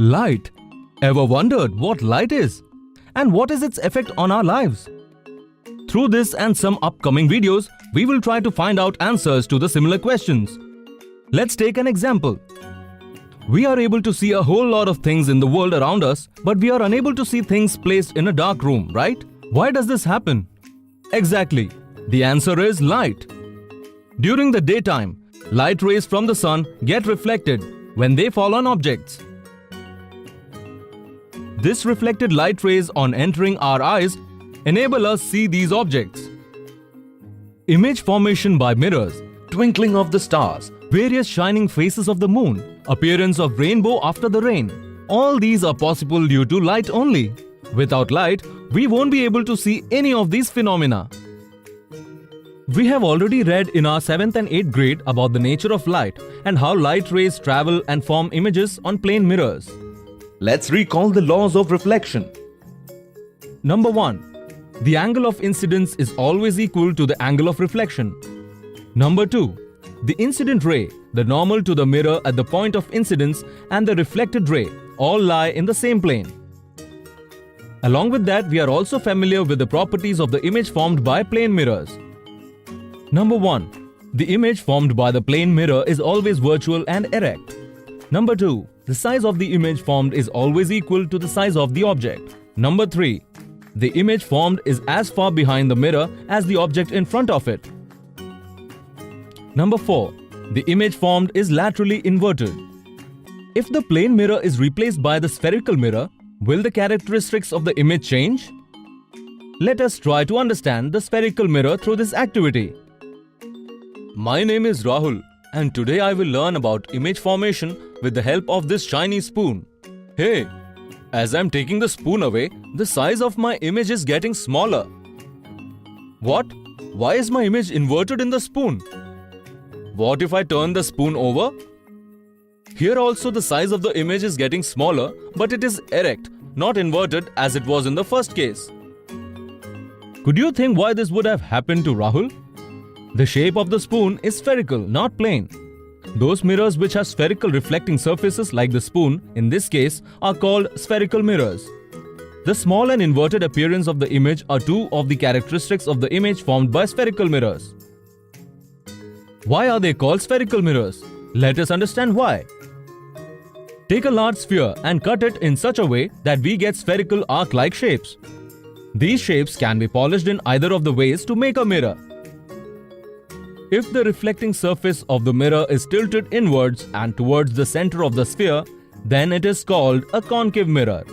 Light. Ever wondered what light is? And what is its effect on our lives? Through this and some upcoming videos, we will try to find out answers to the similar questions. Let's take an example. We are able to see a whole lot of things in the world around us, but we are unable to see things placed in a dark room, right? Why does this happen? Exactly. The answer is light. During the daytime, light rays from the sun get reflected when they fall on objects. This reflected light rays on entering our eyes enable us see these objects. Image formation by mirrors, twinkling of the stars, various shining faces of the moon, appearance of rainbow after the rain. All these are possible due to light only. Without light, we won't be able to see any of these phenomena. We have already read in our 7th and 8th grade about the nature of light and how light rays travel and form images on plane mirrors. Let's recall the laws of reflection. Number 1. The angle of incidence is always equal to the angle of reflection. Number 2. The incident ray, the normal to the mirror at the point of incidence, and the reflected ray all lie in the same plane. Along with that, we are also familiar with the properties of the image formed by plane mirrors. Number 1. The image formed by the plane mirror is always virtual and erect. Number 2. The size of the image formed is always equal to the size of the object. Number 3. The image formed is as far behind the mirror as the object in front of it. Number 4. The image formed is laterally inverted. If the plane mirror is replaced by the spherical mirror, will the characteristics of the image change? Let us try to understand the spherical mirror through this activity. My name is Rahul, and today I will learn about image formation with the help of this shiny spoon. Hey, as I am taking the spoon away, the size of my image is getting smaller. What? Why is my image inverted in the spoon? What if I turn the spoon over? Here also the size of the image is getting smaller, but it is erect, not inverted as it was in the first case. Could you think why this would have happened to Rahul? The shape of the spoon is spherical, not plane. Those mirrors which have spherical reflecting surfaces like the spoon, in this case, are called spherical mirrors. The small and inverted appearance of the image are two of the characteristics of the image formed by spherical mirrors. Why are they called spherical mirrors? Let us understand why. Take a large sphere and cut it in such a way that we get spherical arc-like shapes. These shapes can be polished in either of the ways to make a mirror. If the reflecting surface of the mirror is tilted inwards and towards the center of the sphere, then it is called a concave mirror.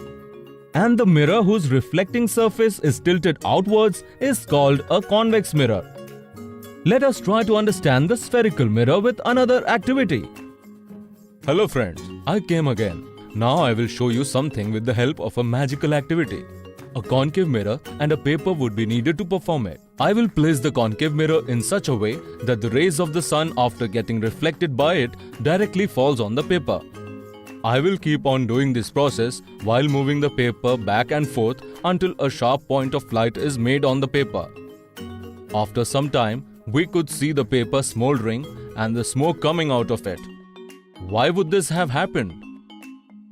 And the mirror whose reflecting surface is tilted outwards is called a convex mirror. Let us try to understand the spherical mirror with another activity. Hello friends, I came again. Now I will show you something with the help of a magical activity. A concave mirror and a paper would be needed to perform it. I will place the concave mirror in such a way that the rays of the sun after getting reflected by it directly falls on the paper. I will keep on doing this process while moving the paper back and forth until a sharp point of light is made on the paper. After some time, we could see the paper smoldering and the smoke coming out of it. Why would this have happened?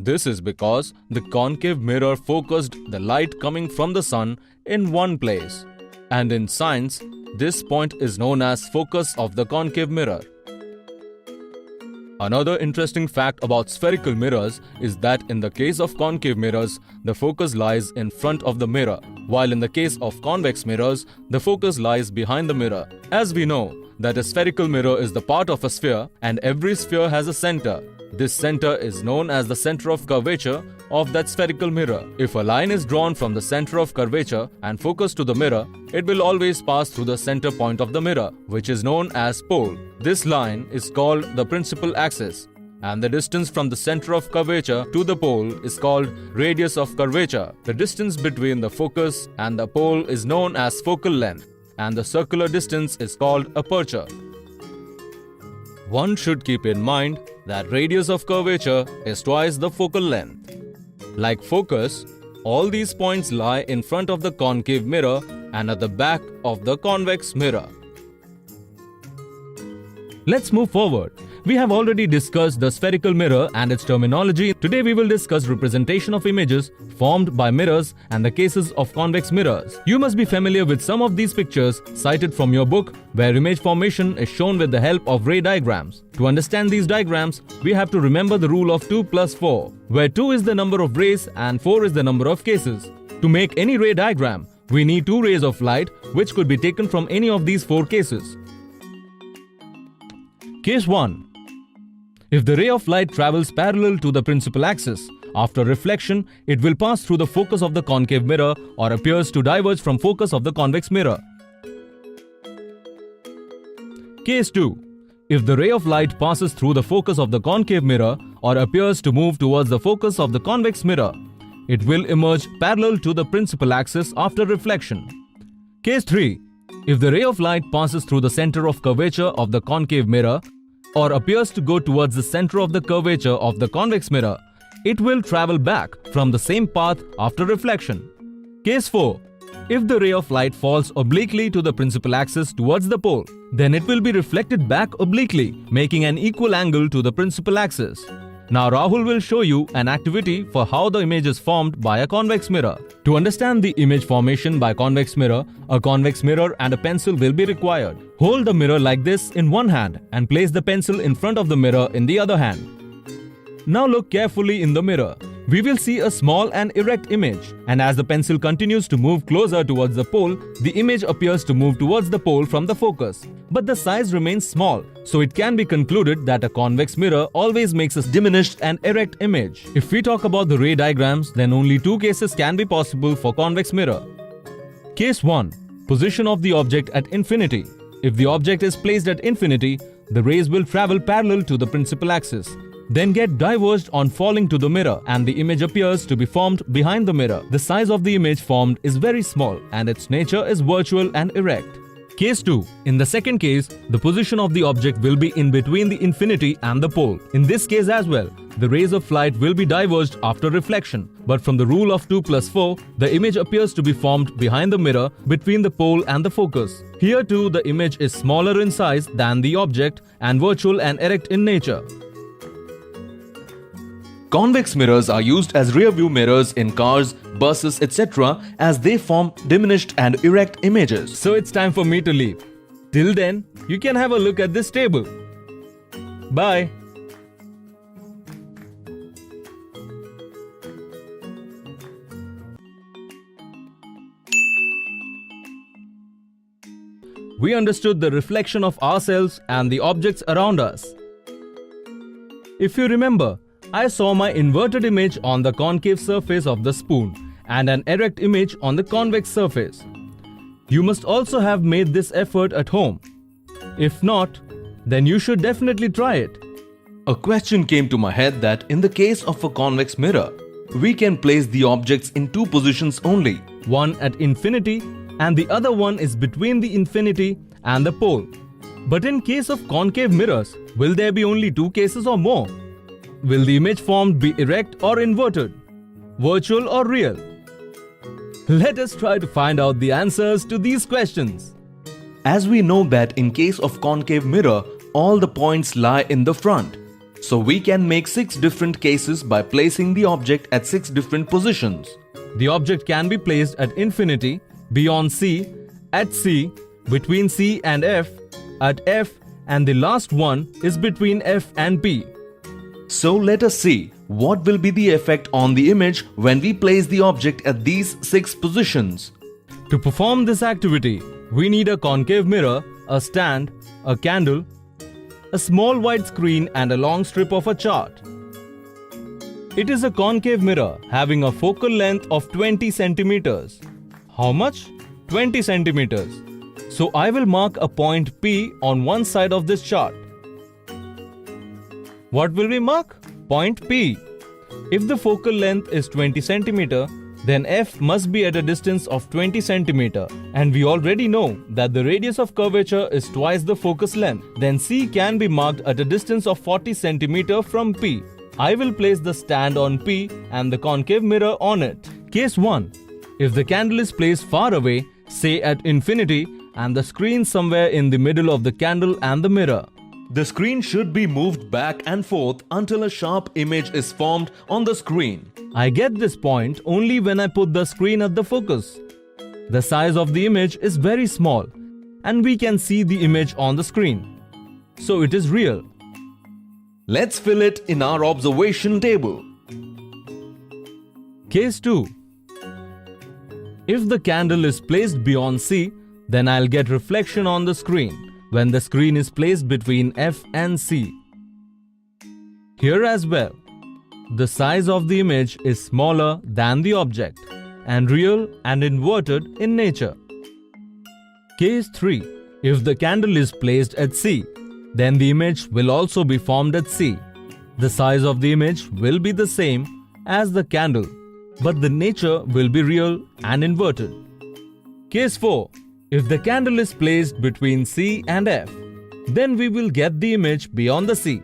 This is because the concave mirror focused the light coming from the sun in one place. And in science, this point is known as focus of the concave mirror. Another interesting fact about spherical mirrors is that in the case of concave mirrors, the focus lies in front of the mirror, while in the case of convex mirrors, the focus lies behind the mirror. As we know that a spherical mirror is the part of a sphere and every sphere has a center. This center is known as the center of curvature of that spherical mirror. If a line is drawn from the center of curvature and focused to the mirror, it will always pass through the center point of the mirror, which is known as pole. This line is called the principal axis, and the distance from the center of curvature to the pole is called radius of curvature. The distance between the focus and the pole is known as focal length, and the circular distance is called aperture. One should keep in mind that radius of curvature is twice the focal length. Like focus, all these points lie in front of the concave mirror and at the back of the convex mirror. Let's move forward. We have already discussed the spherical mirror and its terminology. Today we will discuss representation of images formed by mirrors and the cases of convex mirrors. You must be familiar with some of these pictures cited from your book, where image formation is shown with the help of ray diagrams. To understand these diagrams, we have to remember the rule of 2 plus 4, where 2 is the number of rays and 4 is the number of cases. To make any ray diagram, we need 2 rays of light, which could be taken from any of these 4 cases. Case 1. If the ray of light travels parallel to the principal axis, after reflection, it will pass through the focus of the concave mirror or appears to diverge from focus of the convex mirror. Case 2. If the ray of light passes through the focus of the concave mirror or appears to move towards the focus of the convex mirror, it will emerge parallel to the principal axis after reflection. Case 3. If the ray of light passes through the center of curvature of the concave mirror or appears to go towards the center of the curvature of the convex mirror, it will travel back from the same path after reflection. Case 4. If the ray of light falls obliquely to the principal axis towards the pole, then it will be reflected back obliquely, making an equal angle to the principal axis. Now Rahul will show you an activity for how the image is formed by a convex mirror. To understand the image formation by convex mirror, a convex mirror and a pencil will be required. Hold the mirror like this in one hand and place the pencil in front of the mirror in the other hand. Now look carefully in the mirror. We will see a small and erect image, and as the pencil continues to move closer towards the pole, the image appears to move towards the pole from the focus. But the size remains small, so it can be concluded that a convex mirror always makes a diminished and erect image. If we talk about the ray diagrams, then only 2 cases can be possible for convex mirror. Case 1. Position of the object at infinity. If the object is placed at infinity, the rays will travel parallel to the principal axis, then get diverged on falling to the mirror, and the image appears to be formed behind the mirror. The size of the image formed is very small and its nature is virtual and erect. Case 2. In the second case, the position of the object will be in between the infinity and the pole. In this case as well, the rays of light will be diverged after reflection, but from the rule of 2 plus 4, the image appears to be formed behind the mirror between the pole and the focus. Here too, the image is smaller in size than the object and virtual and erect in nature. Convex mirrors are used as rear-view mirrors in cars, buses, etc. as they form diminished and erect images. So it's time for me to leave. Till then, you can have a look at this table. Bye. We understood the reflection of ourselves and the objects around us. If you remember, I saw my inverted image on the concave surface of the spoon and an erect image on the convex surface. You must also have made this effort at home. If not, then you should definitely try it. A question came to my head that in the case of a convex mirror, we can place the objects in 2 positions only, one at infinity and the other one is between the infinity and the pole. But in case of concave mirrors, will there be only 2 cases or more? Will the image formed be erect or inverted? Virtual or real? Let us try to find out the answers to these questions. As we know that in case of concave mirror, all the points lie in the front. So we can make 6 different cases by placing the object at 6 different positions. The object can be placed at infinity, beyond C, at C, between C and F, at F, and the last one is between F and P. So let us see what will be the effect on the image when we place the object at these 6 positions. To perform this activity, we need a concave mirror, a stand, a candle, a small white screen and a long strip of a chart. It is a concave mirror having a focal length of 20 centimeters. How much? 20 centimeters. So I will mark a point P on one side of this chart. What will we mark? Point P. If the focal length is 20 cm, then F must be at a distance of 20 cm, and we already know that the radius of curvature is twice the focus length. Then C can be marked at a distance of 40 cm from P. I will place the stand on P and the concave mirror on it. Case 1. If the candle is placed far away, say at infinity, and the screen somewhere in the middle of the candle and the mirror, The screen should be moved back and forth until a sharp image is formed on the screen. I get this point only when I put the screen at the focus. The size of the image is very small and we can see the image on the screen. So it is real. Let's fill it in our observation table. Case 2. If the candle is placed beyond C, then I'll get reflection on the screen when the screen is placed between F and C. Here as well, the size of the image is smaller than the object and real and inverted in nature. Case 3. If the candle is placed at C, then the image will also be formed at C. The size of the image will be the same as the candle, but the nature will be real and inverted. Case 4. If the candle is placed between C and F, then we will get the image beyond the C.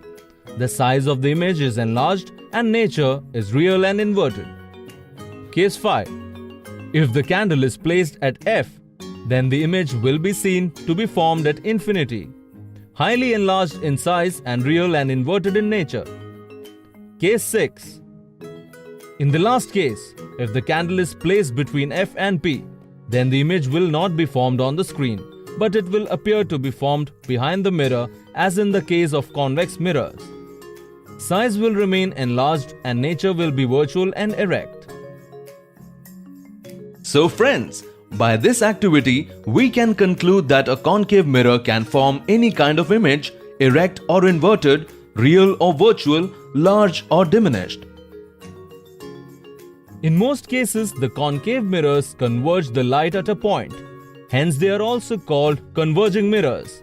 The size of the image is enlarged and nature is real and inverted. Case 5. If the candle is placed at F, then the image will be seen to be formed at infinity, highly enlarged in size and real and inverted in nature. Case 6. In the last case, if the candle is placed between F and P, then the image will not be formed on the screen, but it will appear to be formed behind the mirror as in the case of convex mirrors. Size will remain enlarged and nature will be virtual and erect. So friends, by this activity, we can conclude that a concave mirror can form any kind of image, erect or inverted, real or virtual, large or diminished. In most cases, the concave mirrors converge the light at a point. Hence, they are also called converging mirrors.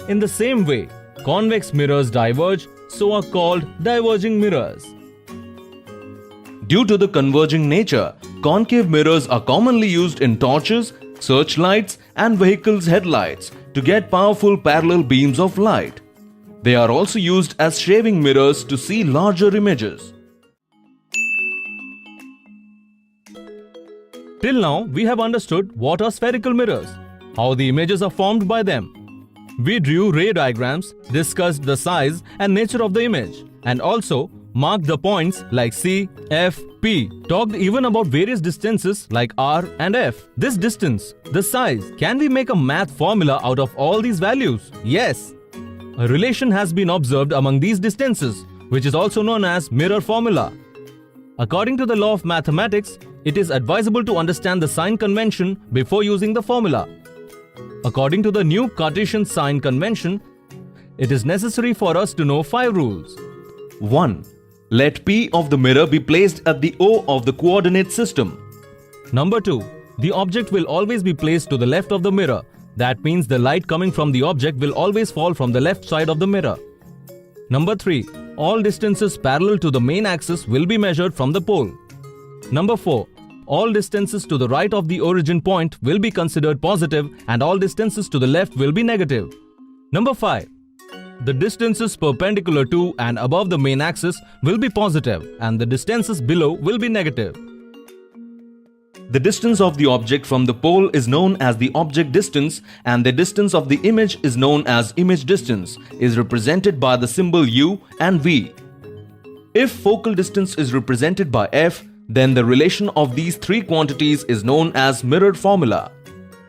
In the same way, convex mirrors diverge, so are called diverging mirrors. Due to the converging nature, concave mirrors are commonly used in torches, searchlights, and vehicles' headlights to get powerful parallel beams of light. They are also used as shaving mirrors to see larger images. Till now, we have understood what are spherical mirrors, how the images are formed by them. We drew ray diagrams, discussed the size and nature of the image, and also marked the points like C, F, P, talked even about various distances like R and F. This distance, the size, can we make a math formula out of all these values? Yes. A relation has been observed among these distances, which is also known as mirror formula. According to the law of mathematics, it is advisable to understand the sign convention before using the formula. According to the new Cartesian sign convention, it is necessary for us to know 5 rules. 1. Let P of the mirror be placed at the O of the coordinate system. Number 2. The object will always be placed to the left of the mirror. That means the light coming from the object will always fall from the left side of the mirror. Number 3. All distances parallel to the main axis will be measured from the pole. Number 4. All distances to the right of the origin point will be considered positive and all distances to the left will be negative. Number 5. The distances perpendicular to and above the main axis will be positive and the distances below will be negative. The distance of the object from the pole is known as the object distance and the distance of the image is known as image distance, is represented by the symbol U and V. If focal distance is represented by F, then the relation of these 3 quantities is known as mirror formula.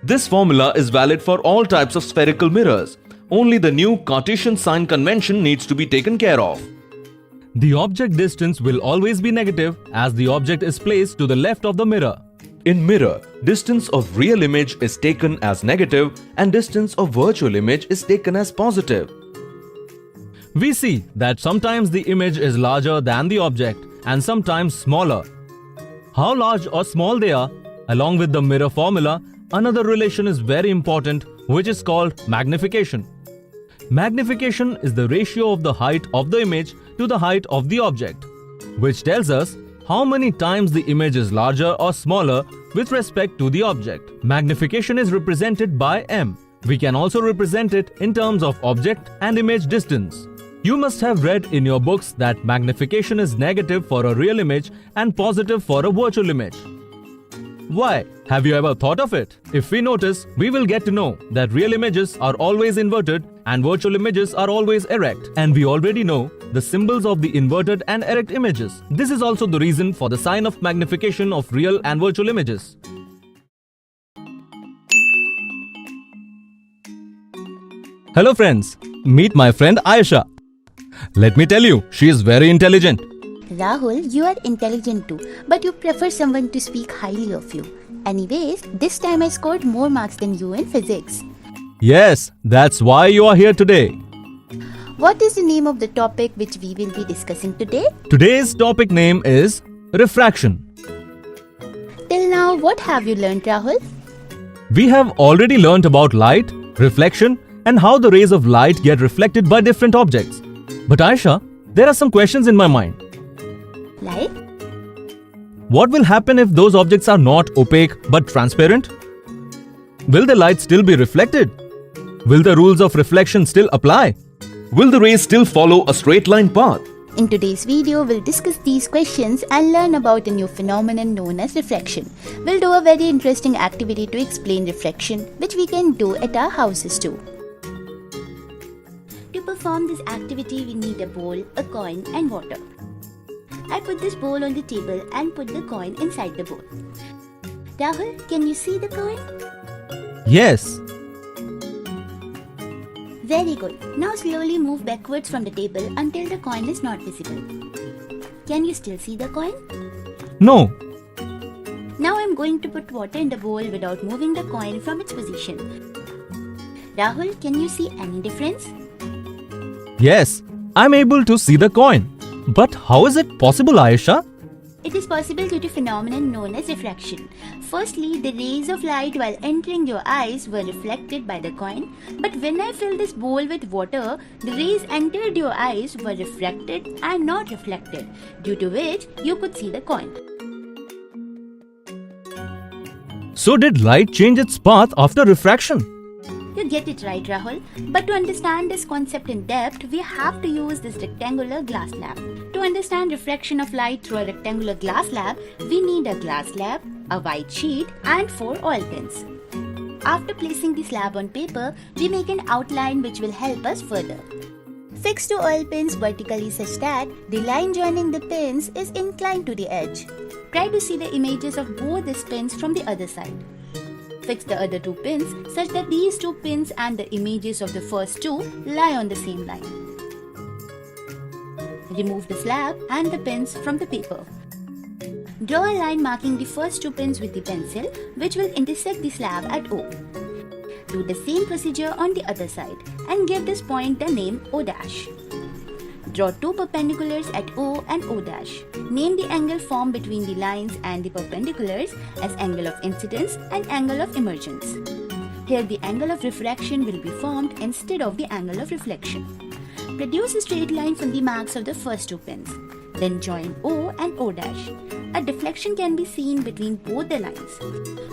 This formula is valid for all types of spherical mirrors. Only the new Cartesian sign convention needs to be taken care of. The object distance will always be negative as the object is placed to the left of the mirror. In mirror, distance of real image is taken as negative and distance of virtual image is taken as positive. We see that sometimes the image is larger than the object and sometimes smaller. How large or small they are, along with the mirror formula, another relation is very important, which is called magnification. Magnification is the ratio of the height of the image to the height of the object, which tells us how many times the image is larger or smaller with respect to the object. Magnification is represented by M. We can also represent it in terms of object and image distance. You must have read in your books that magnification is negative for a real image and positive for a virtual image. Why? Have you ever thought of it? If we notice, we will get to know that real images are always inverted and virtual images are always erect. And we already know the symbols of the inverted and erect images. This is also the reason for the sign of magnification of real and virtual images. Hello friends, meet my friend Ayesha. Let me tell you, she is very intelligent. Rahul, you are intelligent too, but you prefer someone to speak highly of you. Anyways, this time I scored more marks than you in physics. Yes, that's why you are here today. What is the name of the topic which we will be discussing today? Today's topic name is refraction. Till now, what have you learned, Rahul? We have already learnt about light, reflection, and how the rays of light get reflected by different objects. But Ayesha, there are some questions in my mind. Like? What will happen if those objects are not opaque but transparent? Will the light still be reflected? Will the rules of reflection still apply? Will the rays still follow a straight line path? In today's video, we'll discuss these questions and learn about a new phenomenon known as refraction. We'll do a very interesting activity to explain refraction, which we can do at our houses too. To perform this activity, we need a bowl, a coin and water. I put this bowl on the table and put the coin inside the bowl. Rahul, can you see the coin? Yes. Very good. Now slowly move backwards from the table until the coin is not visible. Can you still see the coin? No. Now I am going to put water in the bowl without moving the coin from its position. Rahul, can you see any difference? Yes, I'm able to see the coin. But how is it possible, Ayesha? It is possible due to a phenomenon known as refraction. Firstly, the rays of light while entering your eyes were reflected by the coin. But when I filled this bowl with water, the rays entered your eyes were refracted and not reflected, due to which you could see the coin. So did light change its path after refraction? You get it right, Rahul. But to understand this concept in depth, we have to use this rectangular glass slab. To understand refraction of light through a rectangular glass slab, we need a glass slab, a white sheet and 4 oil pins. After placing the slab on paper, we make an outline which will help us further. Fix the oil pins vertically such that the line joining the pins is inclined to the edge. Try to see the images of both these pins from the other side. Fix the other 2 pins such that these 2 pins and the images of the first 2 lie on the same line. Remove the slab and the pins from the paper. Draw a line marking the first 2 pins with the pencil, which will intersect the slab at O. Do the same procedure on the other side and give this point the name O'. Draw 2 perpendiculars at O and O'. Name the angle formed between the lines and the perpendiculars as angle of incidence and angle of emergence. Here the angle of refraction will be formed instead of the angle of reflection. Produce a straight line from the marks of the first 2 pins. Then join O and O'. A deflection can be seen between both the lines.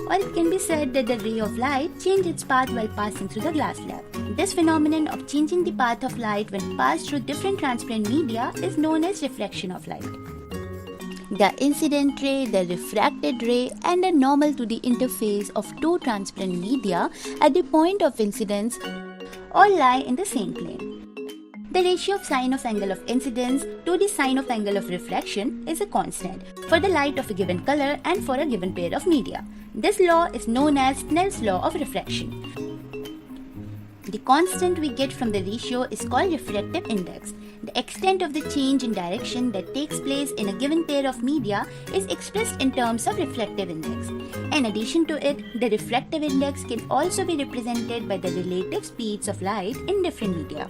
Or it can be said that the ray of light changed its path while passing through the glass slab. This phenomenon of changing the path of light when passed through different transparent media is known as refraction of light. The incident ray, the refracted ray and the normal to the interface of 2 transparent media at the point of incidence all lie in the same plane. The ratio of sine of angle of incidence to the sine of angle of refraction is a constant for the light of a given color and for a given pair of media. This law is known as Snell's law of refraction. The constant we get from the ratio is called refractive index. The extent of the change in direction that takes place in a given pair of media is expressed in terms of refractive index. In addition to it, the refractive index can also be represented by the relative speeds of light in different media.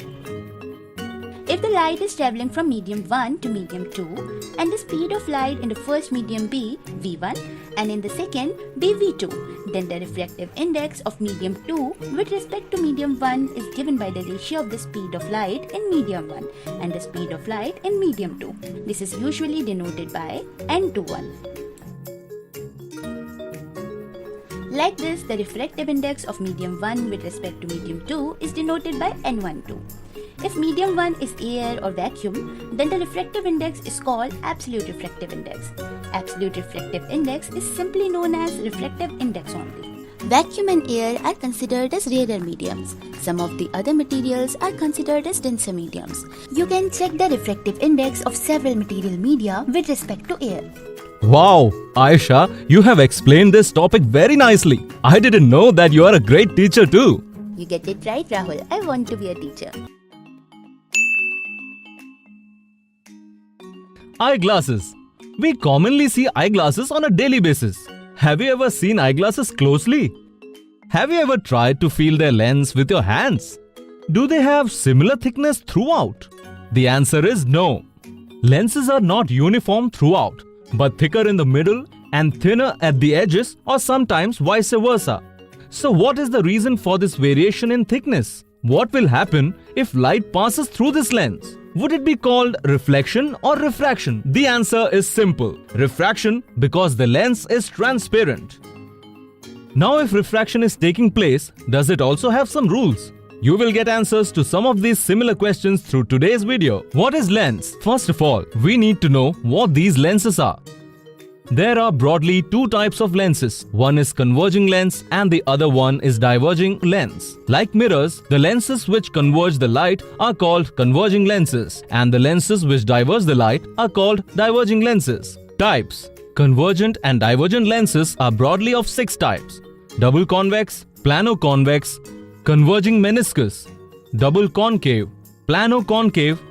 If the light is traveling from medium 1 to medium 2 and the speed of light in the first medium be V1 and in the second be V2, then the refractive index of medium 2 with respect to medium 1 is given by the ratio of the speed of light in medium 1 and the speed of light in medium 2. This is usually denoted by N21. Like this, the refractive index of medium 1 with respect to medium 2 is denoted by N12. If medium 1 is air or vacuum, then the refractive index is called absolute refractive index. Absolute refractive index is simply known as refractive index only. Vacuum and air are considered as rarer mediums. Some of the other materials are considered as denser mediums. You can check the refractive index of several material media with respect to air. Wow, Aisha, you have explained this topic very nicely. I didn't know that you are a great teacher too. You get it right, Rahul. I want to be a teacher. Eyeglasses. We commonly see eyeglasses on a daily basis. Have you ever seen eyeglasses closely? Have you ever tried to feel their lens with your hands? Do they have similar thickness throughout? The answer is no. Lenses are not uniform throughout, but thicker in the middle and thinner at the edges, or sometimes vice versa. So what is the reason for this variation in thickness? What will happen if light passes through this lens? Would it be called reflection or refraction? The answer is simple. Refraction, because the lens is transparent. Now if refraction is taking place, does it also have some rules? You will get answers to some of these similar questions through today's video. What is lens? First of all, we need to know what these lenses are. There are broadly two types of lenses. One is converging lens and the other one is diverging lens. Like mirrors, the lenses which converge the light are called converging lenses, and the lenses which diverge the light are called diverging lenses. Types. Convergent and divergent lenses are broadly of 6 types: double convex, plano-convex, converging meniscus, double concave, plano-concave,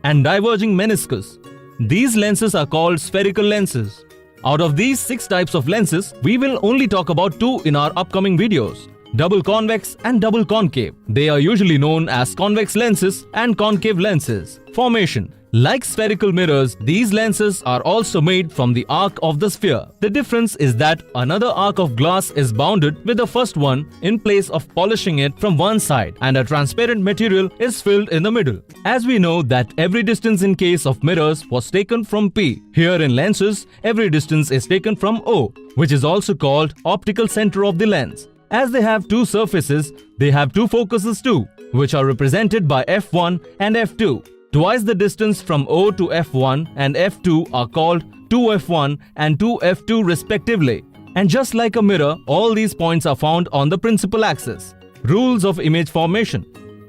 and diverging meniscus. These lenses are called spherical lenses. Out of these 6 types of lenses, we will only talk about 2 in our upcoming videos: double convex and double concave. They are usually known as convex lenses and concave lenses. Formation. Like spherical mirrors, these lenses are also made from the arc of the sphere. The difference is that another arc of glass is bounded with the first one in place of polishing it from one side, and a transparent material is filled in the middle. As we know that every distance in case of mirrors was taken from P, here in lenses, every distance is taken from O, which is also called optical center of the lens. As they have 2 surfaces, they have 2 focuses too, which are represented by F1 and F2. Twice the distance from O to F1 and F2 are called 2F1 and 2F2 respectively. And just like a mirror, all these points are found on the principal axis. Rules of image formation.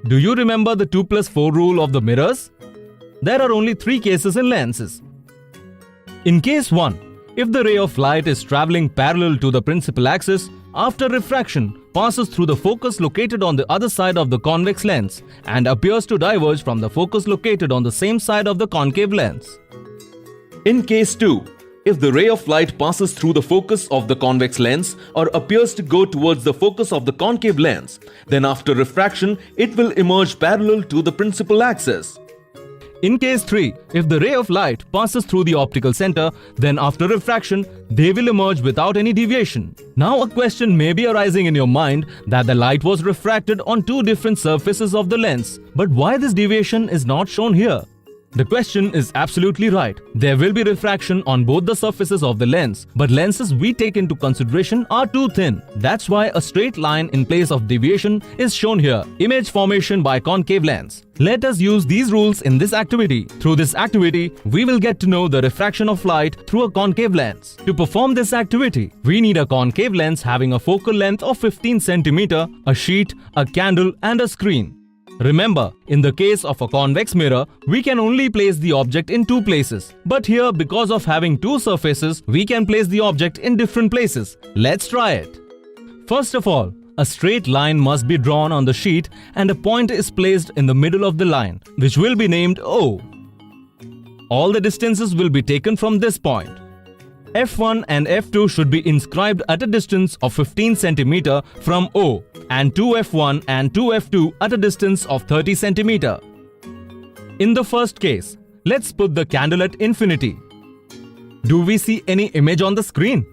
Do you remember the 2+4 rule of the mirrors? There are only 3 cases in lenses. In case 1, if the ray of light is traveling parallel to the principal axis, after refraction, passes through the focus located on the other side of the convex lens and appears to diverge from the focus located on the same side of the concave lens. In case 2, if the ray of light passes through the focus of the convex lens or appears to go towards the focus of the concave lens, then after refraction, it will emerge parallel to the principal axis. In case 3, if the ray of light passes through the optical center, then after refraction, they will emerge without any deviation. Now a question may be arising in your mind that the light was refracted on 2 different surfaces of the lens, but why this deviation is not shown here? The question is absolutely right. There will be refraction on both the surfaces of the lens, but lenses we take into consideration are too thin. That's why a straight line in place of deviation is shown here. Image formation by concave lens. Let us use these rules in this activity. Through this activity, we will get to know the refraction of light through a concave lens. To perform this activity, we need a concave lens having a focal length of 15 cm, a sheet, a candle, and a screen. Remember, in the case of a convex mirror, we can only place the object in 2 places. But here, because of having 2 surfaces, we can place the object in different places. Let's try it. First of all, a straight line must be drawn on the sheet and a point is placed in the middle of the line, which will be named O. All the distances will be taken from this point. F1 and F2 should be inscribed at a distance of 15 cm from O, and 2F1 and 2F2 at a distance of 30 cm. In the first case, let's put the candle at infinity. Do we see any image on the screen?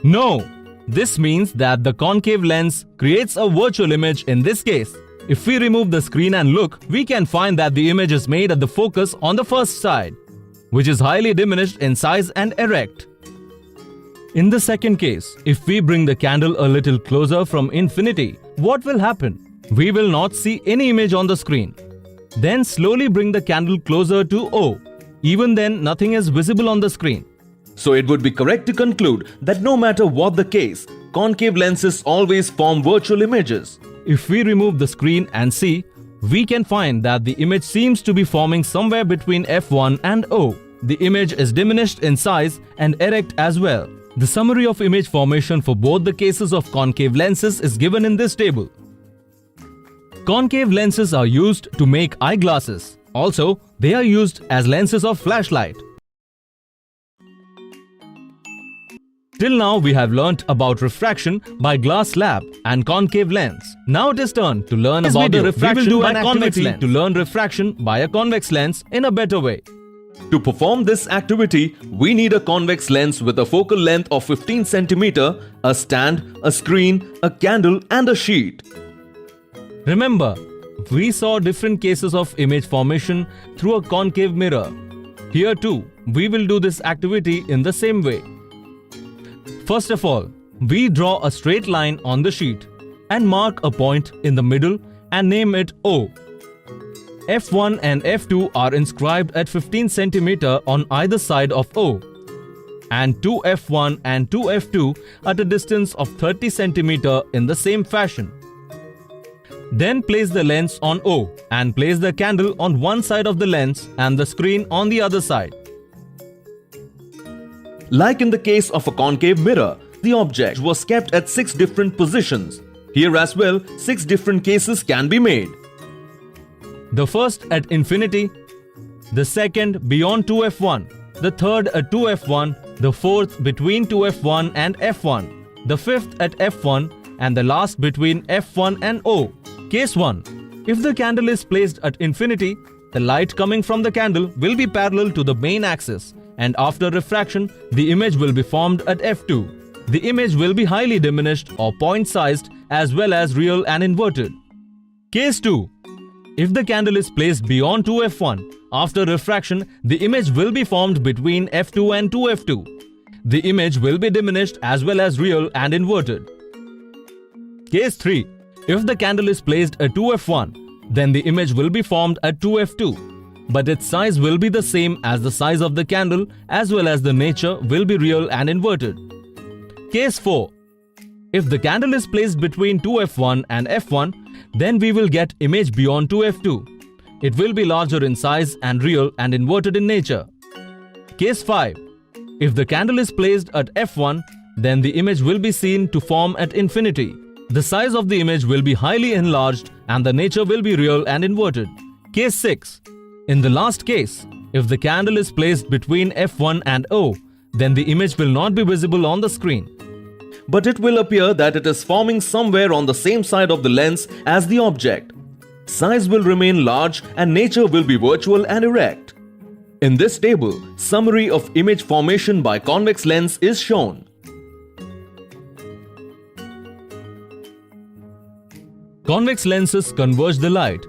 No. This means that the concave lens creates a virtual image in this case. If we remove the screen and look, we can find that the image is made at the focus on the first side, which is highly diminished in size and erect. In the second case, if we bring the candle a little closer from infinity, what will happen? we will not see any image on the screen. Then slowly bring the candle closer to O. Even then, nothing is visible on the screen. So it would be correct to conclude that no matter what the case, concave lenses always form virtual images. If we remove the screen and see, we can find that the image seems to be forming somewhere between F1 and O. The image is diminished in size and erect as well. The summary of image formation for both the cases of concave lenses is given in this table. Concave lenses are used to make eyeglasses. Also, they are used as lenses of flashlight. Till now, we have learnt about refraction by glass slab and concave lens. Now it is turn to learn about the refraction by convex lens. To learn refraction by a convex lens in a better way. To perform this activity, we need a convex lens with a focal length of 15 cm, a stand, a screen, a candle and a sheet. Remember, we saw different cases of image formation through a concave mirror. Here too, we will do this activity in the same way. First of all, we draw a straight line on the sheet and mark a point in the middle and name it O. F1 and F2 are inscribed at 15 cm on either side of O, and 2F1 and 2F2 at a distance of 30 cm in the same fashion. Then place the lens on O and place the candle on one side of the lens and the screen on the other side. Like in the case of a concave mirror, the object was kept at 6 different positions. Here as well, 6 different cases can be made. The first at infinity, the second beyond 2F1, the third at 2F1, the fourth between 2F1 and F1, the fifth at F1, and the last between F1 and O. Case 1. If the candle is placed at infinity, the light coming from the candle will be parallel to the main axis, and after refraction, the image will be formed at F2. The image will be highly diminished or point-sized as well as real and inverted. Case 2. If the candle is placed beyond 2F1, after refraction, the image will be formed between F2 and 2F2. The image will be diminished as well as real and inverted. Case 3. If the candle is placed at 2F1, then the image will be formed at 2F2. But its size will be the same as the size of the candle as well as the nature will be real and inverted. Case 4. If the candle is placed between 2F1 and F1, then we will get image beyond 2F2. It will be larger in size and real and inverted in nature. Case 5. If the candle is placed at F1, then the image will be seen to form at infinity. The size of the image will be highly enlarged and the nature will be real and inverted. Case 6. In the last case, if the candle is placed between F1 and O, then the image will not be visible on the screen. But it will appear that it is forming somewhere on the same side of the lens as the object. Size will remain large and nature will be virtual and erect. In this table, summary of image formation by convex lens is shown. Convex lenses converge the light.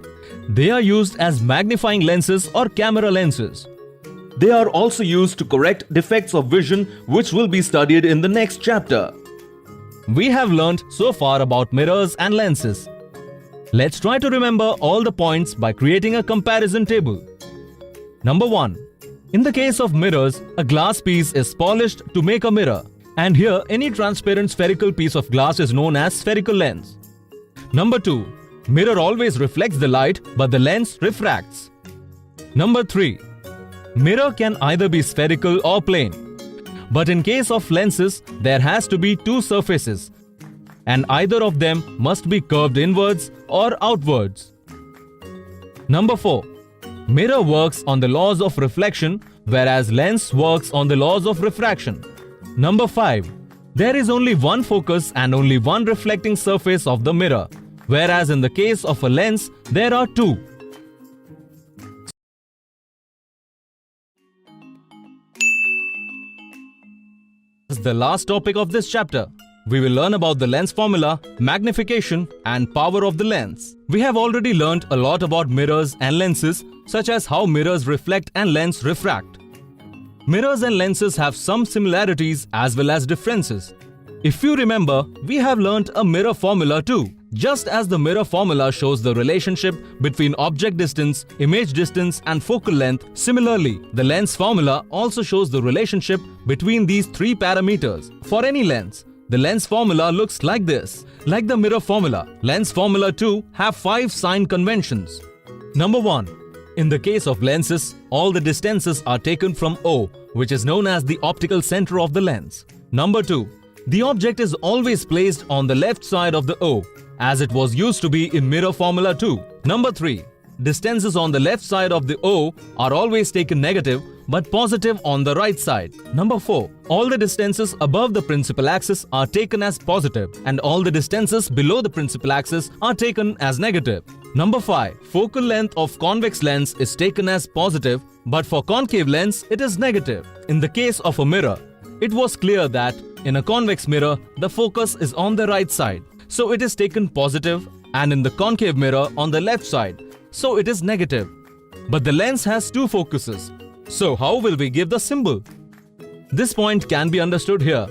They are used as magnifying lenses or camera lenses. They are also used to correct defects of vision, which will be studied in the next chapter. We have learnt so far about mirrors and lenses. Let's try to remember all the points by creating a comparison table. Number 1. In the case of mirrors, a glass piece is polished to make a mirror. And here, any transparent spherical piece of glass is known as spherical lens. Number 2. Mirror always reflects the light, but the lens refracts. Number 3. Mirror can either be spherical or plane. But in case of lenses, there has to be 2 surfaces, and either of them must be curved inwards or outwards. Number 4. Mirror works on the laws of reflection, whereas lens works on the laws of refraction. Number 5. There is only one focus and only one reflecting surface of the mirror, whereas in the case of a lens, there are 2. This is the last topic of this chapter. We will learn about the lens formula, magnification, and power of the lens. We have already learnt a lot about mirrors and lenses, such as how mirrors reflect and lens refract. Mirrors and lenses have some similarities as well as differences. If you remember, we have learnt a mirror formula too. Just as the mirror formula shows the relationship between object distance, image distance and focal length, similarly, the lens formula also shows the relationship between these three parameters. For any lens, the lens formula looks like this. Like the mirror formula, lens formula too have 5 sign conventions. Number 1. In the case of lenses, all the distances are taken from O, which is known as the optical center of the lens. Number 2. The object is always placed on the left side of the O, as it was used to be in mirror formula too. Number 3. Distances on the left side of the O are always taken negative but positive on the right side. Number 4. All the distances above the principal axis are taken as positive and all the distances below the principal axis are taken as negative. Number 5. Focal length of convex lens is taken as positive, but for concave lens it is negative. In the case of a mirror, it was clear that in a convex mirror the focus is on the right side, so it is taken positive, and in the concave mirror on the left side, so it is negative. But the lens has 2 focuses. So how will we give the symbol? This point can be understood here.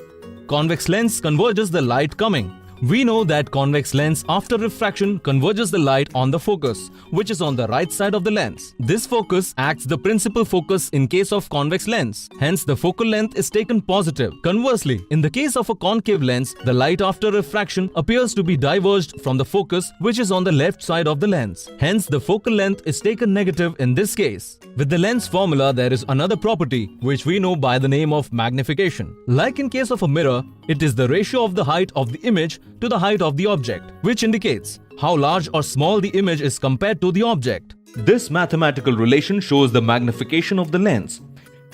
Convex lens converges the light coming. We know that convex lens after refraction converges the light on the focus, which is on the right side of the lens. This focus acts the principal focus in case of convex lens. Hence, the focal length is taken positive. Conversely, in the case of a concave lens, the light after refraction appears to be diverged from the focus, which is on the left side of the lens. Hence, the focal length is taken negative in this case. With the lens formula, there is another property which we know by the name of magnification. Like in case of a mirror, it is the ratio of the height of the image to the height of the object, which indicates how large or small the image is compared to the object. This mathematical relation shows the magnification of the lens.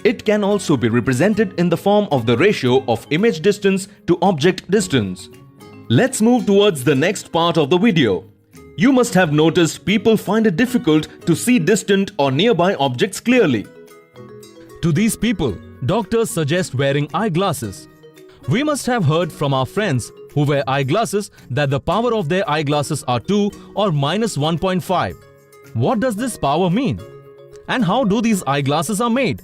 It can also be represented in the form of the ratio of image distance to object distance. Let's move towards the next part of the video. You must have noticed people find it difficult to see distant or nearby objects clearly. To these people, doctors suggest wearing eyeglasses. We must have heard from our friends who wear eyeglasses that the power of their eyeglasses are 2 or minus 1.5. What does this power mean? And how do these eyeglasses are made?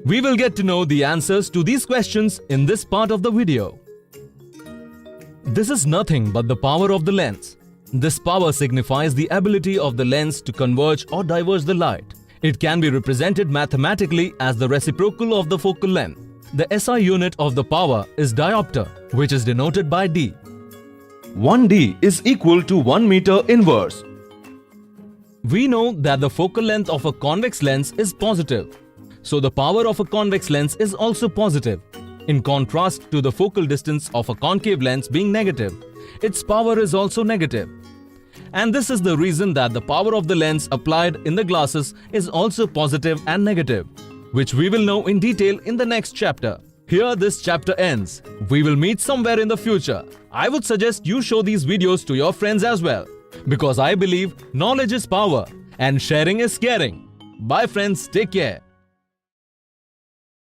We will get to know the answers to these questions in this part of the video. This is nothing but the power of the lens. This power signifies the ability of the lens to converge or diverge the light. It can be represented mathematically as the reciprocal of the focal length. The SI unit of the power is diopter, which is denoted by D. 1D is equal to 1 meter inverse. We know that the focal length of a convex lens is positive, so the power of a convex lens is also positive. In contrast to the focal distance of a concave lens being negative, its power is also negative. And this is the reason that the power of the lens applied in the glasses is also positive and negative, which we will know in detail in the next chapter. Here this chapter ends. We will meet somewhere in the future. I would suggest you show these videos to your friends as well, because I believe knowledge is power and sharing is caring. Bye friends, take care.